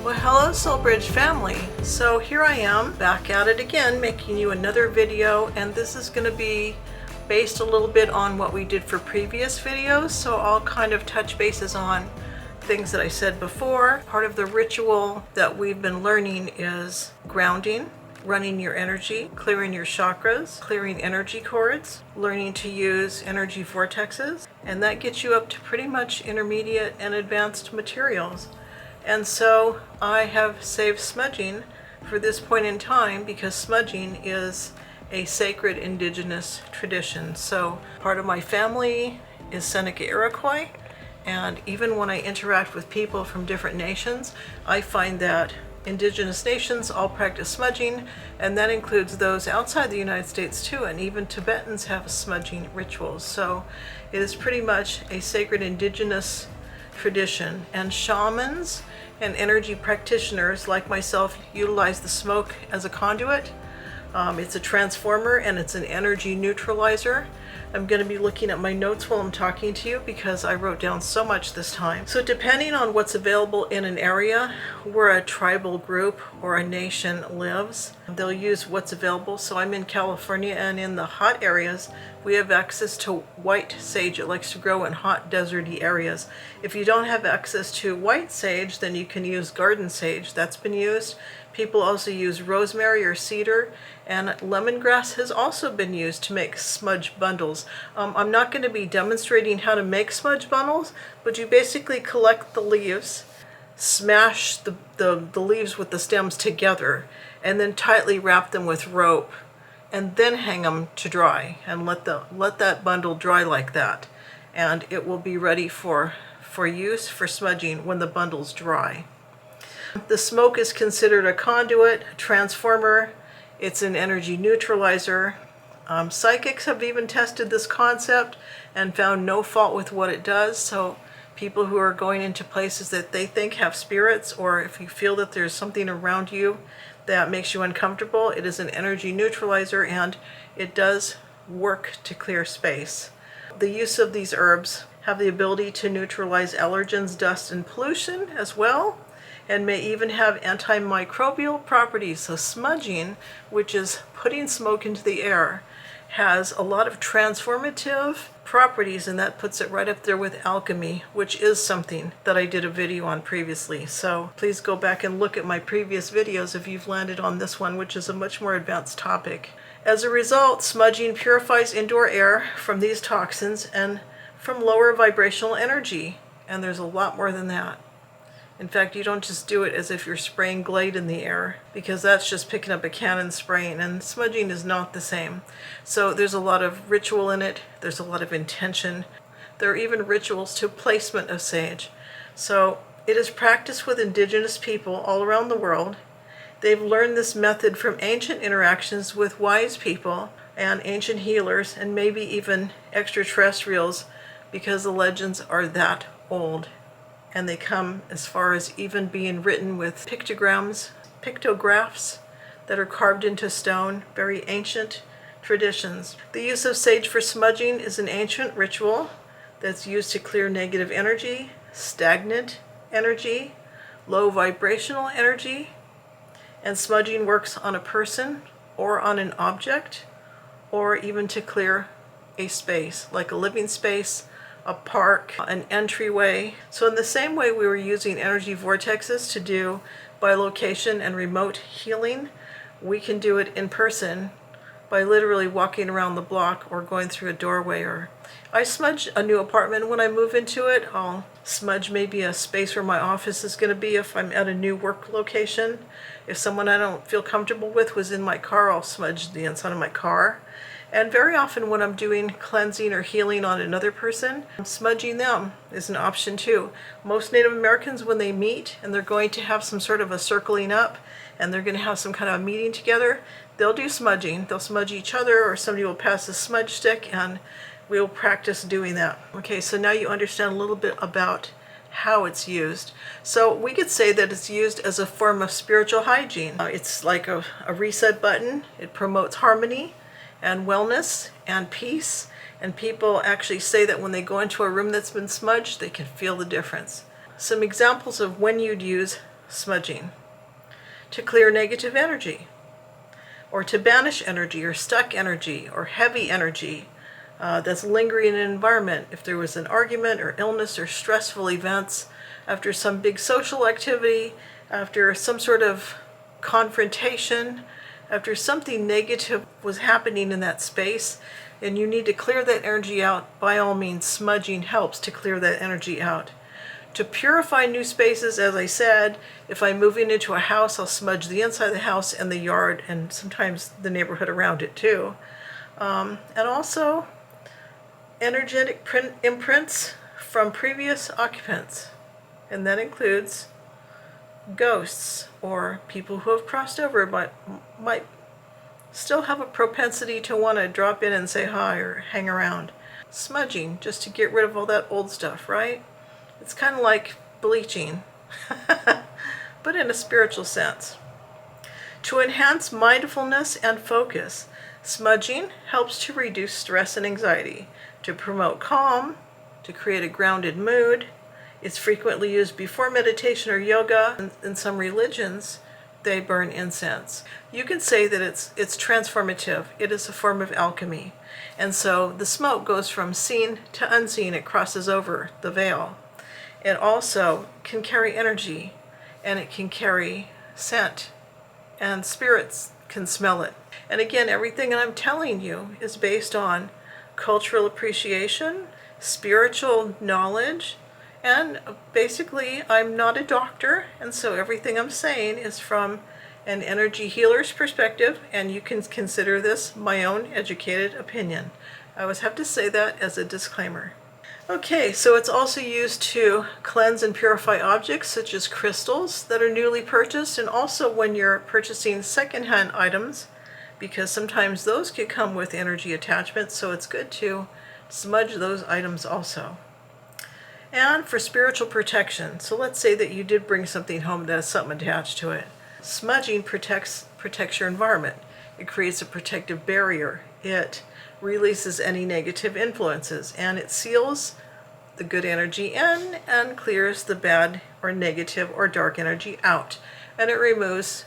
Well, hello Soulbridge family. So here I am back at it again, making you another video, and this is going to be based a little bit on what we did for previous videos. So I'll kind of touch bases on things that I said before. Part of the ritual that we've been learning is grounding, running your energy, clearing your chakras, clearing energy cords, learning to use energy vortexes, and that gets you up to pretty much intermediate and advanced materials. And so I have saved smudging for this point in time because smudging is a sacred indigenous tradition. So part of my family is Seneca Iroquois, and even when I interact with people from different nations, I find that indigenous nations all practice smudging, and that includes those outside the United States too, and even Tibetans have smudging rituals. So it is pretty much a sacred indigenous tradition, and shamans and energy practitioners like myself utilize the smoke as a conduit. It's a transformer and it's an energy neutralizer. I'm going to be looking at my notes while I'm talking to you because I wrote down so much this time. So depending on what's available in an area where a tribal group or a nation lives, they'll use what's available. So I'm in California, and in the hot areas we have access to white sage. It likes to grow in hot deserty areas. If you don't have access to white sage, then you can use garden sage. That's been used. People also use rosemary or cedar, and lemongrass has also been used to make smudge bundles. I'm not going to be demonstrating how to make smudge bundles, but you basically collect the leaves, smash the leaves with the stems together, and then tightly wrap them with rope, and then hang them to dry, and let that bundle dry like that, and it will be ready for use for smudging when the bundle's dry. The smoke is considered a conduit, a transformer. It's an energy neutralizer. Psychics have even tested this concept and found no fault with what it does. So people who are going into places that they think have spirits, or if you feel that there's something around you that makes you uncomfortable, it is an energy neutralizer, and it does work to clear space. The use of these herbs have the ability to neutralize allergens, dust, and pollution as well, and may even have antimicrobial properties. So smudging, which is putting smoke into the air, has a lot of transformative properties, and that puts it right up there with alchemy, which is something that I did a video on previously. So please go back and look at my previous videos if you've landed on this one, which is a much more advanced topic. As a result, smudging purifies indoor air from these toxins and from lower vibrational energy, and there's a lot more than that. In fact, you don't just do it as if you're spraying Glade in the air, because that's just picking up a can and spraying, and smudging is not the same. So there's a lot of ritual in it, there's a lot of intention. There are even rituals to placement of sage. So it is practiced with indigenous people all around the world. They've learned this method from ancient interactions with wise people and ancient healers, and maybe even extraterrestrials, because the legends are that old. And they come as far as even being written with pictographs that are carved into stone, very ancient traditions. The use of sage for smudging is an ancient ritual that's used to clear negative energy, stagnant energy, low vibrational energy, and smudging works on a person or on an object, or even to clear a space, like a living space, a park, an entryway. So in the same way we were using energy vortexes to do bilocation and remote healing, we can do it in person by literally walking around the block or going through a doorway. Or I smudge a new apartment when I move into it. I'll smudge maybe a space where my office is going to be if I'm at a new work location. If someone I don't feel comfortable with was in my car, I'll smudge the inside of my car. And very often when I'm doing cleansing or healing on another person, smudging them is an option too. Most Native Americans, when they meet and they're going to have some sort of a circling up and they're going to have some kind of a meeting together, they'll do smudging. They'll smudge each other, or somebody will pass a smudge stick, and we'll practice doing that. Okay, so now you understand a little bit about how it's used. So we could say that it's used as a form of spiritual hygiene. It's like a reset button. It promotes harmony and wellness and peace, and people actually say that when they go into a room that's been smudged, they can feel the difference. Some examples of when you'd use smudging to clear negative energy, or to banish energy, or stuck energy, or heavy energy that's lingering in an environment. If there was an argument or illness or stressful events after some big social activity, after some sort of confrontation, after something negative was happening in that space, and you need to clear that energy out, by all means, smudging helps to clear that energy out. To purify new spaces, as I said, if I'm moving into a house, I'll smudge the inside of the house and the yard, and sometimes the neighborhood around it too. And also energetic imprints from previous occupants, and that includes ghosts or people who have crossed over but might still have a propensity to want to drop in and say hi or hang around. Smudging, just to get rid of all that old stuff, right? It's kind of like bleaching, but in a spiritual sense. To enhance mindfulness and focus, smudging helps to reduce stress and anxiety, to promote calm, to create a grounded mood. It's frequently used before meditation or yoga. In some religions, they burn incense. You can say that it's transformative. It is a form of alchemy. And so the smoke goes from seen to unseen. It crosses over the veil. It also can carry energy, and it can carry scent, and spirits can smell it. And again, everything that I'm telling you is based on cultural appreciation, spiritual knowledge, and basically I'm not a doctor, and so everything I'm saying is from an energy healer's perspective, and you can consider this my own educated opinion. I always have to say that as a disclaimer. Okay, so it's also used to cleanse and purify objects such as crystals that are newly purchased, and also when you're purchasing secondhand items, because sometimes those could come with energy attachments, so it's good to smudge those items also. And for spiritual protection, so let's say that you did bring something home that has something attached to it. Smudging protects your environment. It creates a protective barrier. It releases any negative influences, and it seals the good energy in and clears the bad or negative or dark energy out. And it removes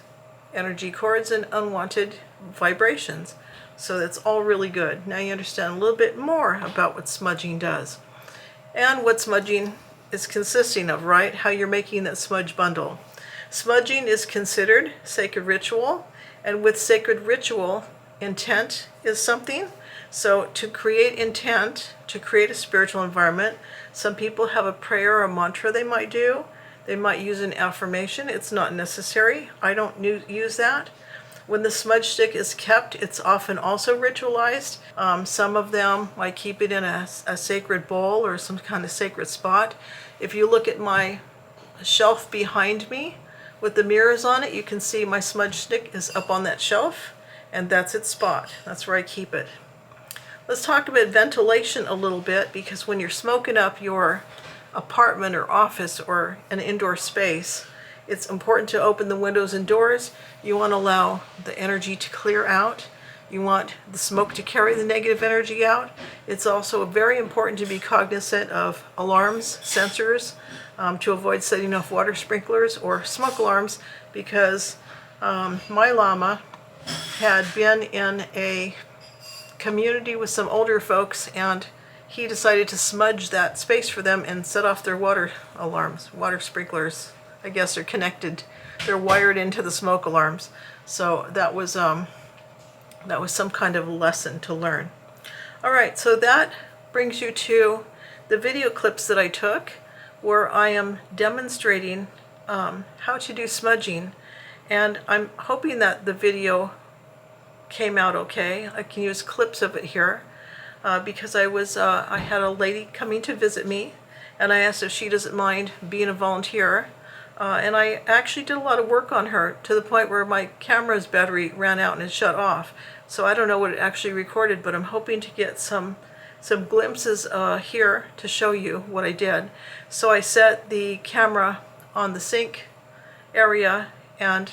energy cords and unwanted vibrations. So that's all really good. Now you understand a little bit more about what smudging does and what smudging is consisting of, right? How you're making that smudge bundle. Smudging is considered sacred ritual, and with sacred ritual, intent is something. So to create intent, to create a spiritual environment, some people have a prayer or a mantra they might do. They might use an affirmation. It's not necessary. I don't use that. When the smudge stick is kept, it's often also ritualized. Some of them might keep it in a sacred bowl or some kind of sacred spot. If you look at my shelf behind me with the mirrors on it, you can see my smudge stick is up on that shelf, and that's its spot. That's where I keep it. Let's talk about ventilation a little bit, because when you're smoking up your apartment or office or an indoor space, it's important to open the windows and doors. You want to allow the energy to clear out. You want the smoke to carry the negative energy out. It's also very important to be cognizant of alarms, sensors, to avoid setting off water sprinklers or smoke alarms, because my llama had been in a community with some older folks, and he decided to smudge that space for them and set off their water alarms. Water sprinklers, I guess, are connected. They're wired into the smoke alarms. So that was some kind of lesson to learn. All right, so that brings you to the video clips that I took where I am demonstrating how to do smudging, and I'm hoping that the video came out okay. I can use clips of it here because I had a lady coming to visit me, and I asked if she doesn't mind being a volunteer, and I actually did a lot of work on her to the point where my camera's battery ran out and it shut off. So I don't know what it actually recorded, but I'm hoping to get some glimpses here to show you what I did. So I set the camera on the sink area, and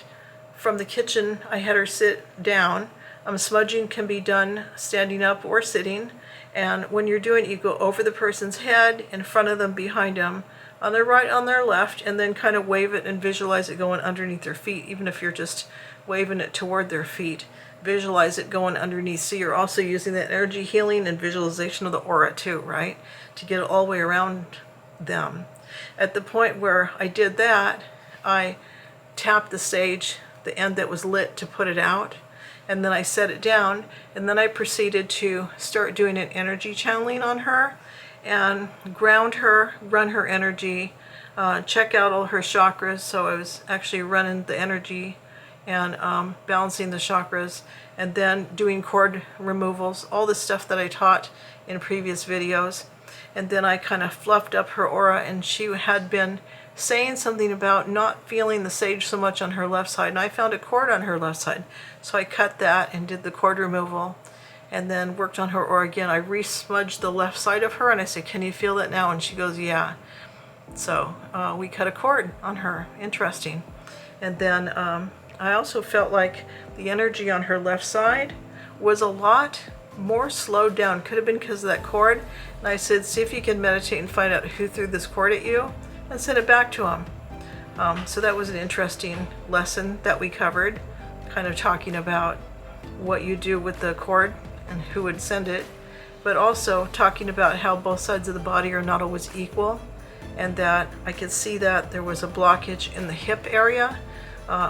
from the kitchen I had her sit down. Smudging can be done standing up or sitting, and when you're doing it, you go over the person's head, in front of them, behind them, on their right, on their left, and then kind of wave it and visualize it going underneath their feet, even if you're just waving it toward their feet. Visualize it going underneath. So you're also using that energy healing and visualization of the aura too, right? To get it all the way around them. At the point where I did that, I tapped the sage, the end that was lit, to put it out, and then I set it down, and then I proceeded to start doing an energy channeling on her and ground her, run her energy, check out all her chakras. So I was actually running the energy and balancing the chakras, and then doing cord removals, all the stuff that I taught in previous videos. And then I kind of fluffed up her aura, and she had been saying something about not feeling the sage so much on her left side, and I found a cord on her left side. So I cut that and did the cord removal, and then worked on her aura again. I re-smudged the left side of her, and I said, "Can you feel that now?" And she goes, "Yeah." So we cut a cord on her. Interesting. And then I also felt like the energy on her left side was a lot more slowed down. Could have been because of that cord. And I said, "See if you can meditate and find out who threw this cord at you and send it back to them." So that was an interesting lesson that we covered, kind of talking about what you do with the cord and who would send it, but also talking about how both sides of the body are not always equal, and that I could see that there was a blockage in the hip area,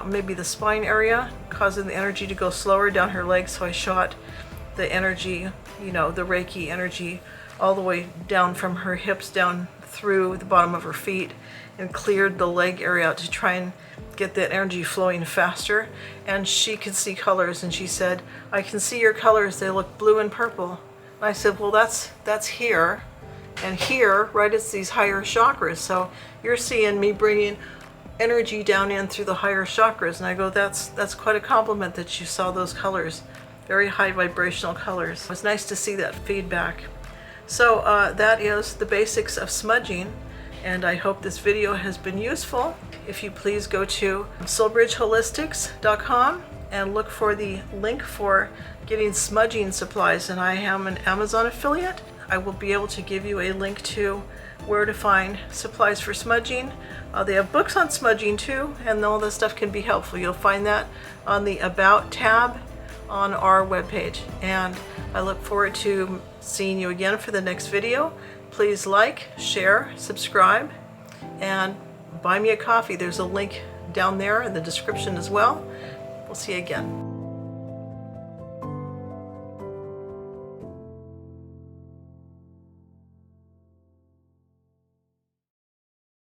maybe the spine area, causing the energy to go slower down her legs. So I shot the energy, the Reiki energy, all the way down from her hips down through the bottom of her feet, and cleared the leg area out to try and get that energy flowing faster. And she could see colors, and she said, "I can see your colors, they look blue and purple." And I said, "Well, that's here, and here, right, it's these higher chakras. So you're seeing me bringing energy down in through the higher chakras." And I go, that's quite a compliment that you saw those colors, very high vibrational colors. It was nice to see that feedback. So that is the basics of smudging, and I hope this video has been useful. If you please go to soulbridgeholistics.com and look for the link for getting smudging supplies, and I am an Amazon affiliate. I will be able to give you a link to where to find supplies for smudging. They have books on smudging too, and all this stuff can be helpful. You'll find that on the About tab on our webpage. And I look forward to seeing you again for the next video. Please like, share, subscribe, and buy me a coffee. There's a link down there in the description as well. We'll see you again.